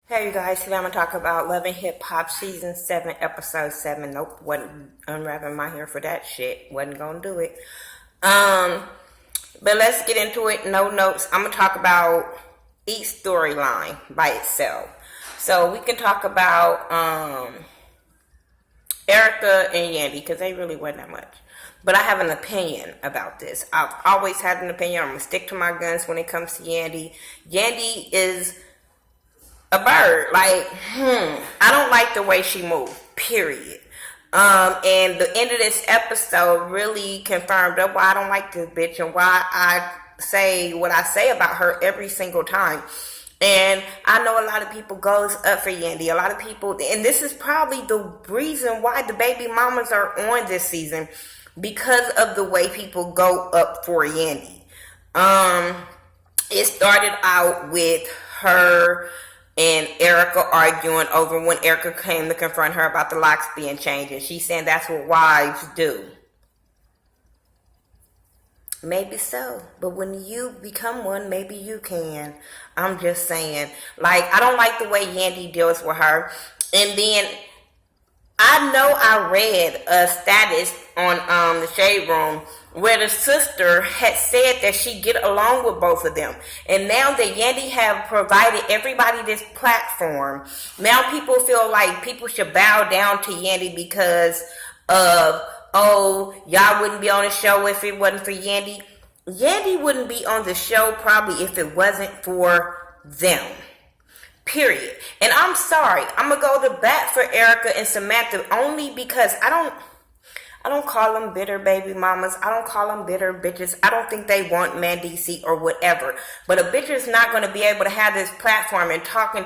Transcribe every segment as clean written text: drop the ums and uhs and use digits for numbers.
Hey you guys, today I'm going to talk about Love and Hip Hop Season 7, Episode 7. Nope, wasn't unwrapping my hair for that shit. Wasn't going to do it. But let's get into it. No notes. I'm going to talk about each storyline by itself. So we can talk about Erica and Yandy, because they really wasn't that much. But I have an opinion about this. I've always had an opinion. I'm going to stick to my guns when it comes to Yandy. Yandy is a bird. I don't like the way she moved, period. And the end of this episode really confirmed why I don't like this bitch and why I say what I say about her every single time. And I know a lot of people goes up for Yandy. A lot of people, and this is probably the reason why the baby mamas are on this season, because of the way people go up for Yandy. It started out with her and Erica arguing over when Erica came to confront her about the locks being changed. And she's saying that's what wives do. Maybe so. But when you become one, maybe you can. I'm just saying. I don't like the way Yandy deals with her. And then I know I read a status on the Shade Room where the sister had said that she get along with both of them. And now that Yandy have provided everybody this platform, now people feel like people should bow down to Yandy because of, y'all wouldn't be on the show if it wasn't for Yandy. Yandy wouldn't be on the show probably if it wasn't for them. Period. And I'm sorry, I'm going to go to bat for Erica and Samantha only because I don't call them bitter baby mamas. I don't call them bitter bitches. I don't think they want Mandisi or whatever. But a bitch is not going to be able to have this platform and talk, and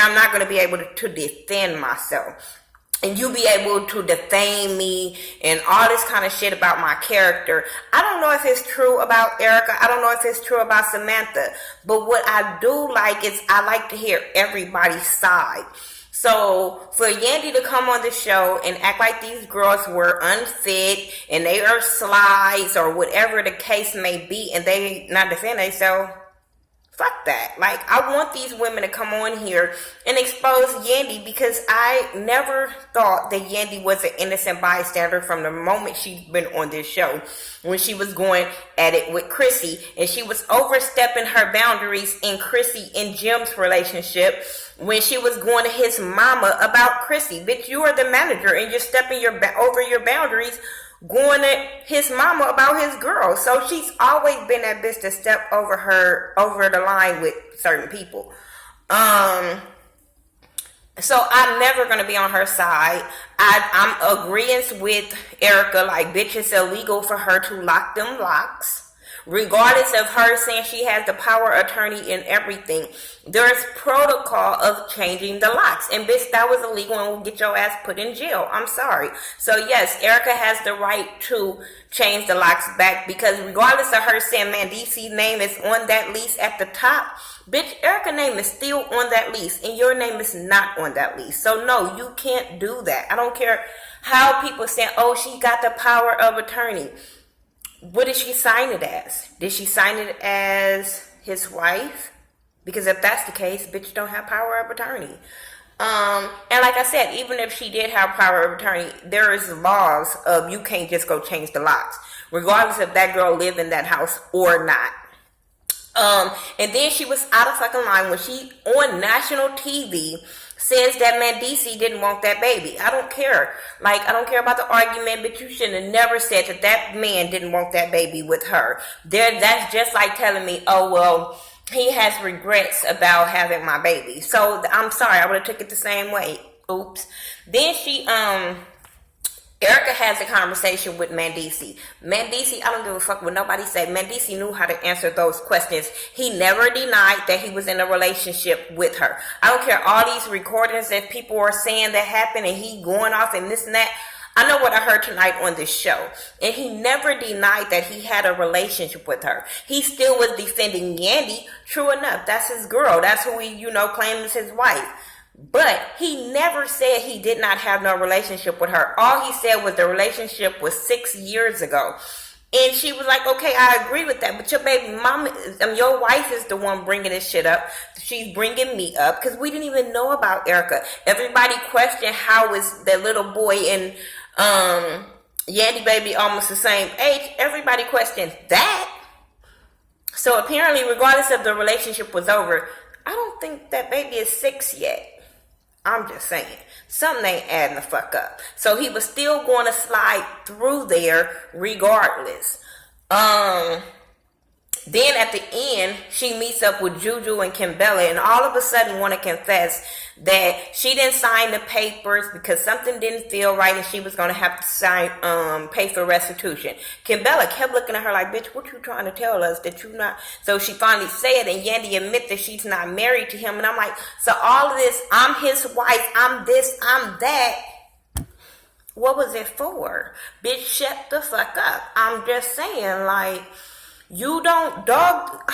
I'm not going to be able to defend myself. And you be able to defame me and all this kind of shit about my character. I don't know if it's true about Erica. I don't know if it's true about Samantha. But what I do like is I like to hear everybody's side. So for Yandy to come on the show and act like these girls were unfit and they are slides or whatever the case may be, and they not defend themselves, fuck that. I want these women to come on here and expose Yandy, because I never thought that Yandy was an innocent bystander from the moment she's been on this show. When she was going at it with Chrissy, and she was overstepping her boundaries in Chrissy and Jim's relationship, when she was going to his mama about Chrissy. Bitch, you are the manager and you're stepping over your boundaries, going at his mama about his girl. So she's always been that bitch to step over the line with certain people. So I'm never going to be on her side. I'm agreeing with Erica, bitch, it's illegal for her to lock them locks. Regardless of her saying she has the power of attorney and everything, there's protocol of changing the locks. And bitch, that was illegal and will get your ass put in jail. I'm sorry. So yes, Erica has the right to change the locks back, because regardless of her saying Mandisi's name is on that lease at the top, bitch, Erica's name is still on that lease and your name is not on that lease. So no, you can't do that. I don't care how people say, she got the power of attorney. What did she sign it as? Did she sign it as his wife? Because if that's the case, bitch don't have power of attorney. And like I said, even if she did have power of attorney, there is laws of you can't just go change the locks, regardless if that girl lived in that house or not. And then she was out of fucking line when she on national TV says that Mandisi didn't want that baby. I don't care. I don't care about the argument, but you should have never said that man didn't want that baby with her. That's just like telling me, he has regrets about having my baby. So I'm sorry, I would have took it the same way. Oops. Then Erica has a conversation with Mandisi. Mandisi, I don't give a fuck what nobody said. Mandisi knew how to answer those questions. He never denied that he was in a relationship with her. I don't care all these recordings that people are saying that happened and he going off and this and that. I know what I heard tonight on this show. And he never denied that he had a relationship with her. He still was defending Yandy. True enough, that's his girl. That's who he, claims his wife. But he never said he did not have no relationship with her. All he said was the relationship was 6 years ago. And she was like, okay, I agree with that. But your baby mama, your wife is the one bringing this shit up. She's bringing me up because we didn't even know about Erica. Everybody questioned how is that little boy and Yandy baby almost the same age. Everybody questioned that. So apparently, regardless of the relationship was over, I don't think that baby is 6 yet. I'm just saying. Something ain't adding the fuck up. So he was still going to slide through there regardless. Then at the end, she meets up with Juju and Kimbella and all of a sudden want to confess that she didn't sign the papers because something didn't feel right and she was going to have to sign, pay for restitution. Kimbella kept looking at her like, bitch, what you trying to tell us that you not? So she finally said, and Yandy admit that she's not married to him. And I'm like, so all of this, I'm his wife, I'm this, I'm that. What was it for? Bitch, shut the fuck up. I'm just saying, like, you don't, dog.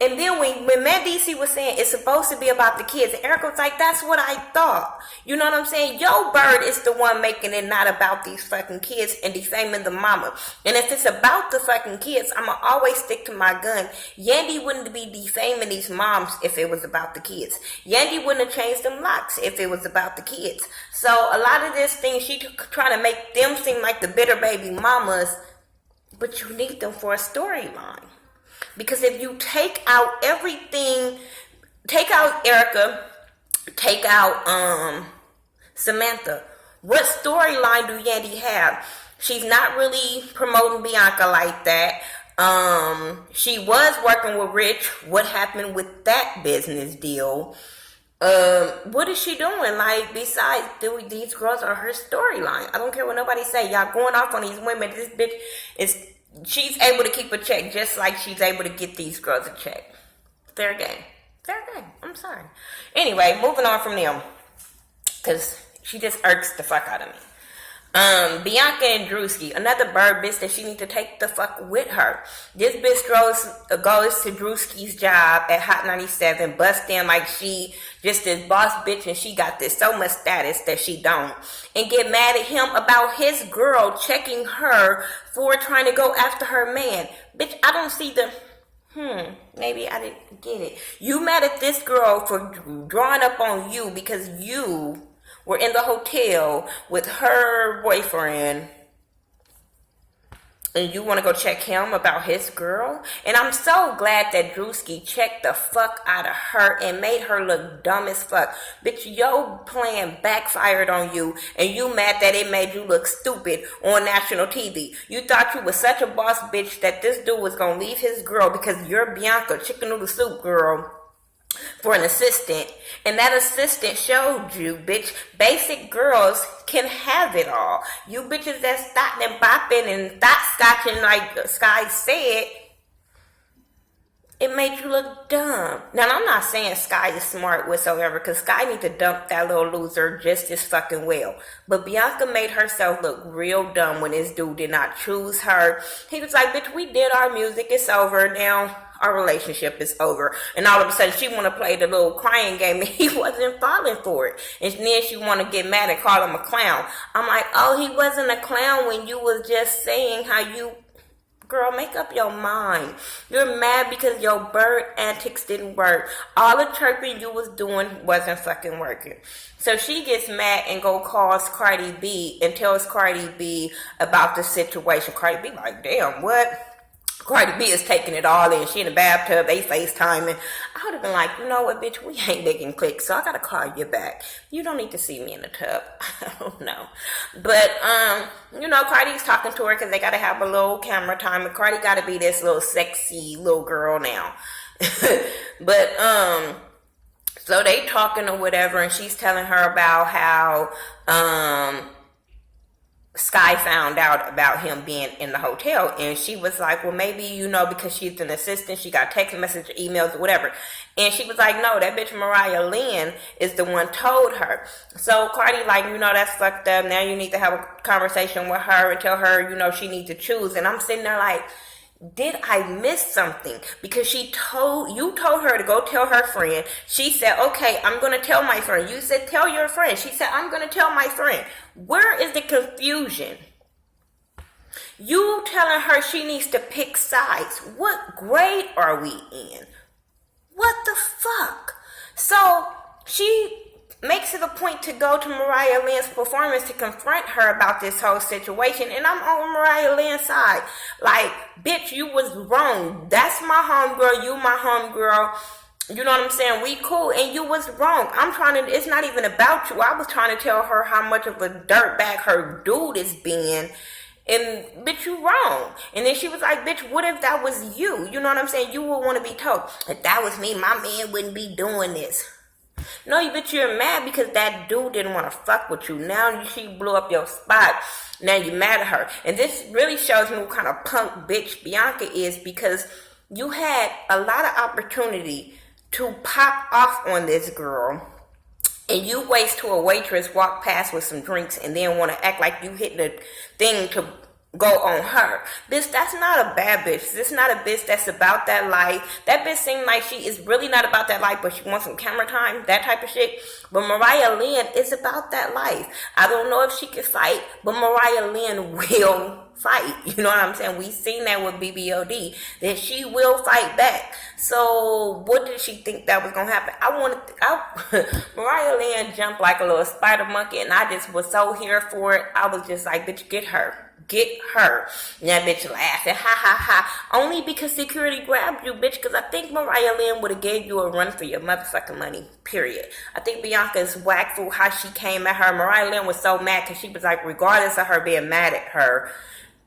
And then when Matt DC was saying it's supposed to be about the kids, and Erica was like, that's what I thought. You know what I'm saying? Yo Bird is the one making it not about these fucking kids and defaming the mama. And if it's about the fucking kids, I'm going to always stick to my gun. Yandy wouldn't be defaming these moms if it was about the kids. Yandy wouldn't have changed them locks if it was about the kids. So a lot of this thing, she trying to make them seem like the bitter baby mamas, but you need them for a storyline. Because if you take out everything, take out Erica, take out Samantha, what storyline do Yandy have? She's not really promoting Bianca like that. She was working with Rich. What happened with that business deal? What is she doing? Like, besides, these girls are her storyline. I don't care what nobody say. Y'all going off on these women. This bitch is... She's able to keep a check just like she's able to get these girls a check. Fair game. Fair game. I'm sorry. Anyway, moving on from them. Because she just irks the fuck out of me. Bianca and Drewski, another bird bitch that she need to take the fuck with her. This bitch goes to Drewski's job at Hot 97, bust in like she just this boss bitch and she got this so much status that she don't. And get mad at him about his girl checking her for trying to go after her man. Bitch, I don't see the... maybe I didn't get it. You mad at this girl for drawing up on you because you... were in the hotel with her boyfriend and you want to go check him about his girl? And I'm so glad that Drewski checked the fuck out of her and made her look dumb as fuck. Bitch, your plan backfired on you and you mad that it made you look stupid on national TV. You thought you was such a boss bitch that this dude was going to leave his girl because you're Bianca, chicken noodle soup girl, for an assistant, and that assistant showed you, bitch, basic girls can have it all. You bitches that stopped and bopping and thought scotching like Sky said, it made you look dumb. Now, I'm not saying Sky is smart whatsoever, because Sky need to dump that little loser just as fucking well. But Bianca made herself look real dumb when this dude did not choose her. He was like, bitch, we did our music, it's over now. Our relationship is over. And all of a sudden she want to play the little crying game and he wasn't falling for it. And then she want to get mad and call him a clown. I'm like, oh, he wasn't a clown when you was just saying how you... Girl, make up your mind. You're mad because your bird antics didn't work. All the chirping you was doing wasn't fucking working. So she gets mad and go calls Cardi B and tells Cardi B about the situation. Cardi B like, damn, what? Cardi B is taking it all in. She in the bathtub, they FaceTiming. I would have been like, you know what, bitch, we ain't making clicks, so I gotta call you back. You don't need to see me in the tub. I don't know. But, you know, Cardi's talking to her because they gotta have a little camera time, and Cardi gotta be this little sexy little girl now. But, so they talking or whatever, and she's telling her about how, Sky found out about him being in the hotel, and she was like, well, maybe, you know, because she's an assistant, she got text message, emails, or whatever. And she was like, no, that bitch Mariah, Lynn, is the one told her. So Cardi like, you know, that's fucked up. Now you need to have a conversation with her and tell her, you know, she needs to choose. And I'm sitting there like, did I miss something? Because you told her to go tell her friend. She said, okay, I'm going to tell my friend. You said, tell your friend. She said, I'm going to tell my friend. Where is the confusion? You telling her she needs to pick sides. What grade are we in? What the fuck? So she makes it a point to go to Mariah Lynn's performance to confront her about this whole situation, and I'm on Mariah Lynn's side. Like, bitch, you was wrong. That's my homegirl, you my homegirl. You know what I'm saying? We cool, and you was wrong. It's not even about you. I was trying to tell her how much of a dirtbag her dude is being. And, bitch, you wrong. And then she was like, bitch, what if that was you? You know what I'm saying? You would want to be told, if that was me, my man wouldn't be doing this. No, bitch, you're mad because that dude didn't want to fuck with you. Now she blew up your spot. Now you're mad at her. And this really shows me what kind of punk bitch Bianca is, because you had a lot of opportunity to pop off on this girl, and you waste to a waitress, walk past with some drinks, and then want to act like you hit the thing to go on her. Bitch, that's not a bad bitch. This is not a bitch that's about that life. That bitch seems like she is really not about that life, but she wants some camera time, that type of shit. But Mariah Lynn is about that life. I don't know if she can fight, but Mariah Lynn will fight. You know what I'm saying? We seen that with BBOD, that she will fight back. So what did she think that was gonna happen? Mariah Lynn jumped like a little spider monkey, and I just was so here for it. I was just like, bitch, get her. Get her. And that bitch laughed and ha ha ha. Only because security grabbed you, bitch. Because I think Mariah Lynn would have gave you a run for your motherfucking money. Period. I think Bianca is whack for how she came at her. Mariah Lynn was so mad because she was like, regardless of her being mad at her,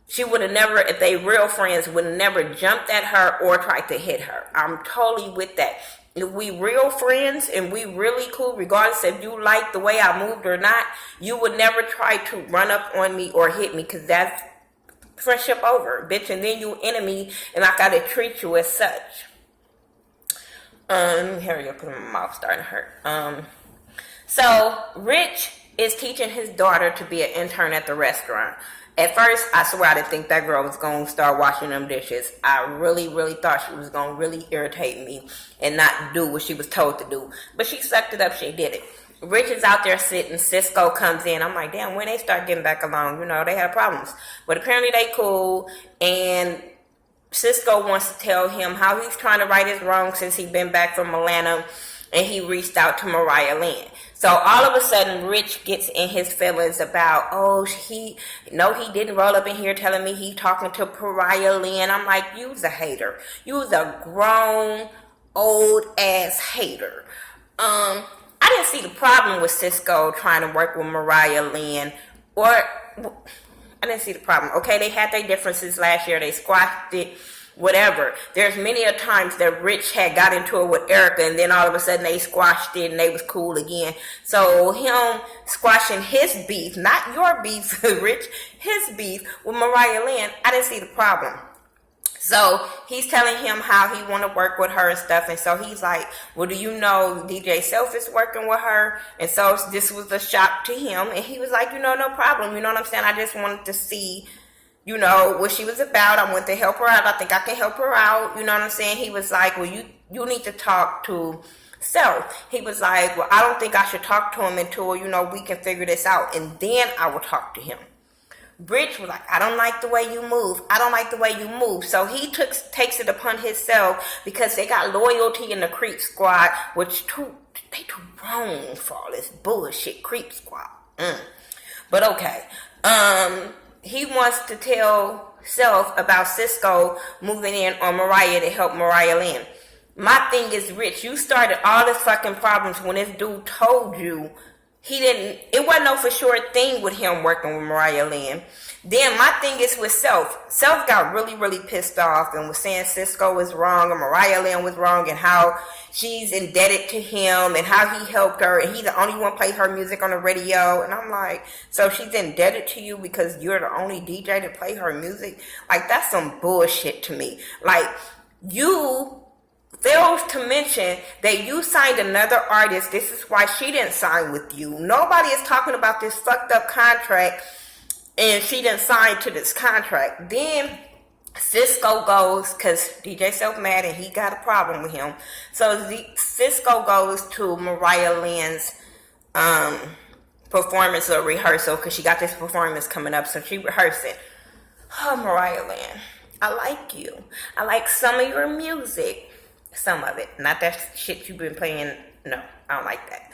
she would have never, if they real friends, would have never jumped at her or tried to hit her. I'm totally with that. If we real friends and we really cool, regardless if you like the way I moved or not, you would never try to run up on me or hit me, because that's friendship over, bitch. And then you enemy, and I gotta treat you as such. Here we go, because my mouth starting to hurt. So Rich is teaching his daughter to be an intern at the restaurant. At first, I swear I didn't think that girl was going to start washing them dishes. I really, really thought she was going to really irritate me and not do what she was told to do. But she sucked it up. She did it. Rich is out there sitting. Cisco comes in. I'm like, damn, when they start getting back along, they had problems. But apparently they cool. And Cisco wants to tell him how he's trying to right his wrong since he's been back from Atlanta. And he reached out to Mariah Lynn. So all of a sudden, Rich gets in his feelings about, he didn't roll up in here telling me he talking to Mariah Lynn. I'm like, you's a hater. You's a grown, old ass hater. I didn't see the problem with Cisco trying to work with Mariah Lynn, I didn't see the problem. Okay, they had their differences last year. They squashed it. Whatever. There's many a times that Rich had got into it with Erica, and then all of a sudden they squashed it and they was cool again. So him squashing his beef, not your beef, Rich, his beef with Mariah Lynn, I didn't see the problem. So he's telling him how he want to work with her and stuff, and so he's like, well, do you know DJ Self is working with her? And so this was a shock to him, and he was like, no problem. You know what I'm saying? I just wanted to see what she was about. I want to help her out. I think I can help her out. You know what I'm saying? He was like, well, you need to talk to Self. He was like, well, I don't think I should talk to him until, we can figure this out. And then I will talk to him. Rich was like, I don't like the way you move. I don't like the way you move. So he takes it upon himself, because they got loyalty in the Creep Squad, which they too wrong for all this bullshit Creep Squad. But okay. He wants to tell Self about Cisco moving in on Mariah to help Mariah Lynn. My thing is, Rich, you started all the fucking problems when this dude told you it wasn't no for sure thing with him working with Mariah Lynn. Then my thing is with Self. Self got really, really pissed off and was saying Cisco was wrong and Mariah Lynn was wrong and how she's indebted to him and how he helped her and he's the only one play her music on the radio. And I'm like, so she's indebted to you because you're the only DJ to play her music? Like, that's some bullshit to me. Like, you fails to mention that you signed another artist. This is why she didn't sign with you. Nobody is talking about this fucked up contract, and she didn't sign to this contract. Then Cisco goes, because DJ Self mad and he got a problem with him. So Cisco goes to Mariah Lynn's performance or rehearsal, because she got this performance coming up, so she rehearsing. Oh, Mariah Lynn, I like you. I like some of your music. Some of it. Not that shit you've been playing. No, I don't like that.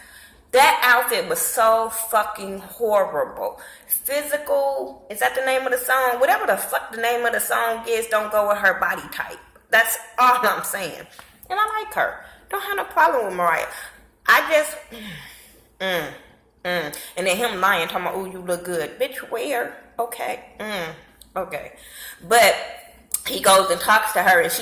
That outfit was so fucking horrible. Physical, is that the name of the song? Whatever the fuck the name of the song is, don't go with her body type. That's all I'm saying. And I like her. Don't have no problem with Mariah. I just, and then him lying, talking about, oh, you look good. Bitch, where? Okay. Okay. But he goes and talks to her, and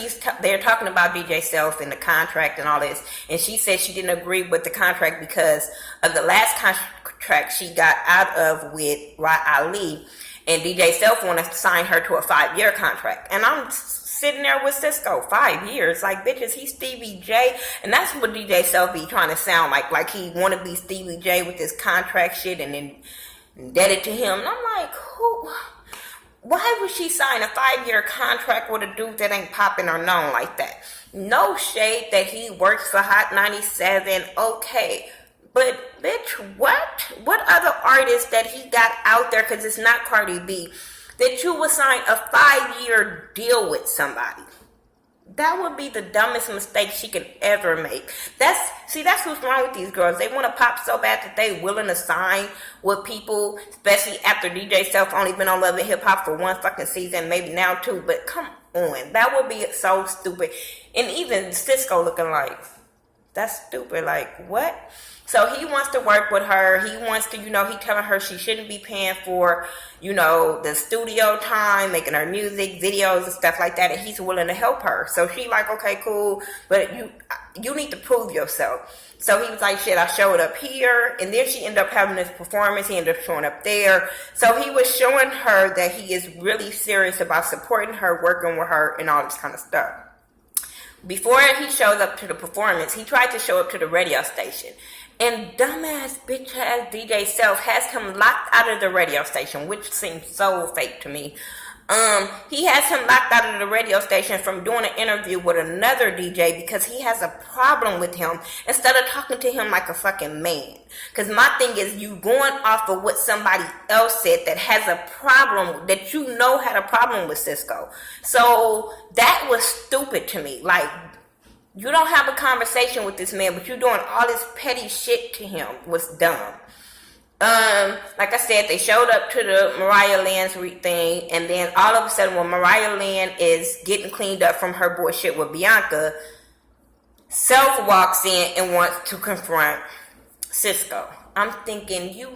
they're talking about DJ Self and the contract and all this, and she said she didn't agree with the contract because of the last contract she got out of with Ali, and DJ Self wanted to sign her to a 5-year contract. And I'm sitting there with Cisco, 5 years, like, bitches, he's Stevie J, and that's what DJ Self be trying to sound like he want to be Stevie J with this contract shit, and then dead it to him. And I'm like, who? Why would she sign a 5-year contract with a dude that ain't popping or known like that? No shade that he works for Hot 97, okay. But, bitch, what? What other artist that he got out there, because it's not Cardi B, that you would sign a 5-year deal with somebody? That would be the dumbest mistake she could ever make. That's what's wrong with these girls. They want to pop so bad that they willing to sign with people, especially after DJ Self only been on Love and Hip Hop for 1 fucking season, maybe now 2. But come on, that would be so stupid. And even Cisco looking like, that's stupid. Like, what? So he wants to work with her. He wants to, he telling her she shouldn't be paying for, the studio time, making her music, videos, and stuff like that. And he's willing to help her. So she like, okay, cool. But you need to prove yourself. So he was like, shit, I showed up here. And then she ended up having this performance. He ended up showing up there. So he was showing her that he is really serious about supporting her, working with her, and all this kind of stuff. Before he shows up to the performance, he tried to show up to the radio station. And dumbass bitch ass DJ Self has him locked out of the radio station, which seems so fake to me. He has him locked out of the radio station from doing an interview with another DJ because he has a problem with him instead of talking to him like a fucking man. Because my thing is, you going off of what somebody else said that has a problem, that had a problem with Cisco. So that was stupid to me. Like, you don't have a conversation with this man, but you're doing all this petty shit to him. Was dumb. Like I said, they showed up to the Mariah Lynn's thing, and then all of a sudden, when Mariah Lynn is getting cleaned up from her bullshit with Bianca, Self walks in and wants to confront Cisco. I'm thinking, you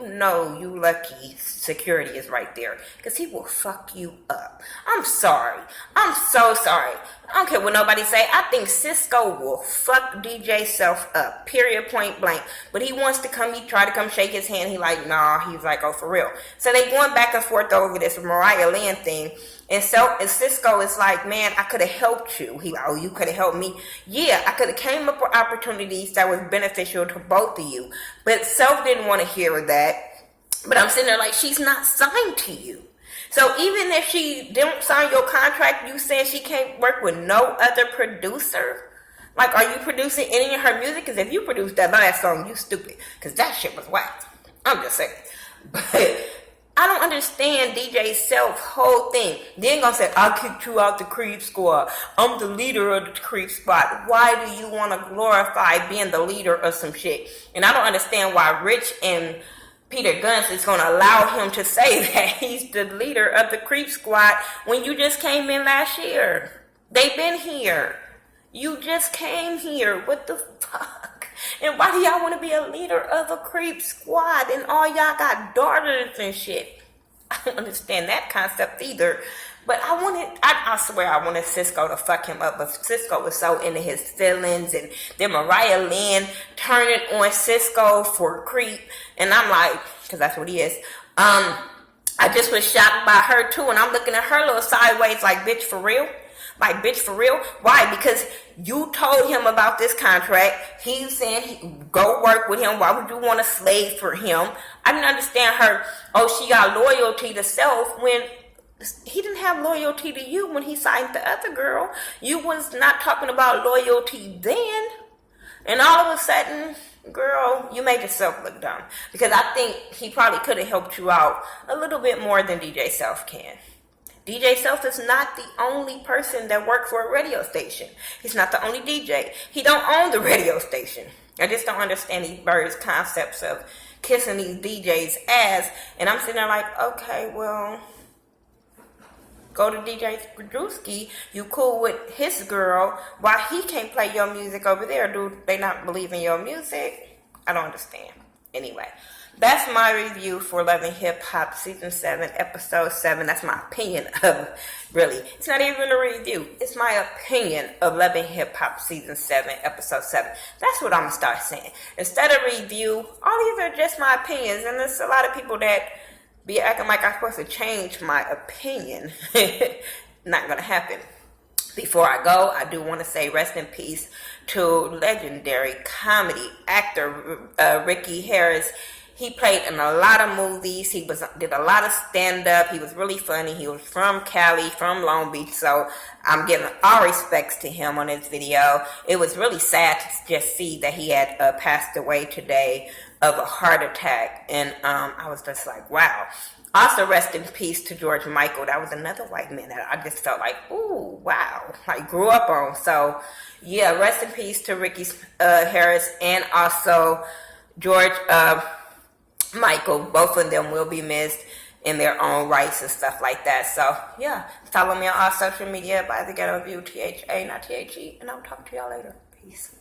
lucky security is right there, because he will fuck you up. I'm sorry. I'm so sorry. I don't care what nobody say. I think Cisco will fuck DJ Self up. Period, point blank. But he wants to come. He tried to come shake his hand. He like, nah. He's like, oh, for real. So they going back and forth over this Mariah Lynn thing. And Cisco is like, man, I could have helped you. He like, oh, you could have helped me? Yeah, I could have came up with opportunities that was beneficial to both of you. But Self didn't want to hear that. But I'm sitting there like, she's not signed to you. So even if she didn't sign your contract, you saying she can't work with no other producer? Like, are you producing any of her music? Because if you produced that last song, you stupid. Because that shit was whack. I'm just saying. But I don't understand DJ Self's whole thing. Then gonna say, I kicked you out the Creep Squad. I'm the leader of the Creep Squad. Why do you want to glorify being the leader of some shit? And I don't understand why Rich and Peter Guns is going to allow him to say that he's the leader of the Creep Squad when you just came in last year. They've been here. You just came here. What the fuck? And why do y'all want to be a leader of a Creep Squad and all y'all got daughters and shit? I don't understand that concept either. But I swear I wanted Cisco to fuck him up. But Cisco was so into his feelings. And then Mariah Lynn turning on Cisco for creep. And I'm like, because that's what he is. I just was shocked by her too. And I'm looking at her little sideways like, bitch, for real? Like, bitch, for real? Why? Because you told him about this contract. He's saying, go work with him. Why would you want to slave for him? I didn't understand her. Oh, she got loyalty to Self when he didn't have loyalty to you when he signed the other girl. You was not talking about loyalty then. And all of a sudden, girl, you made yourself look dumb. Because I think he probably could have helped you out a little bit more than DJ Self can. DJ Self is not the only person that works for a radio station. He's not the only DJ. He don't own the radio station. I just don't understand these birds' concepts of kissing these DJs' ass. And I'm sitting there like, okay, well, go to DJ Drewski. You cool with his girl. Why he can't play your music over there? Do they not believe in your music? I don't understand. Anyway, that's my review for Love and Hip Hop Season 7, Episode 7. That's my opinion of, really. It's not even a review. It's my opinion of Love and Hip Hop Season 7, Episode 7. That's what I'm going to start saying. Instead of review, all these are just my opinions. And there's a lot of people that be acting like I'm supposed to change my opinion. Not going to happen. Before I go, I do want to say rest in peace to legendary comedy actor Ricky Harris. He played in a lot of movies. He did a lot of stand-up. He was really funny. He was from Cali, from Long Beach. So I'm giving all respects to him on this video. It was really sad to just see that he had passed away today of a heart attack. And I was just like, wow. Also, rest in peace to George Michael. That was another white man that I just felt like, ooh, wow. I grew up on. So, yeah, rest in peace to Ricky Harris and also George Michael. Both of them will be missed in their own rights and stuff like that. So, yeah, follow me on all social media by Thaghettoview, THA, not THE, and I'll talk to y'all later. Peace.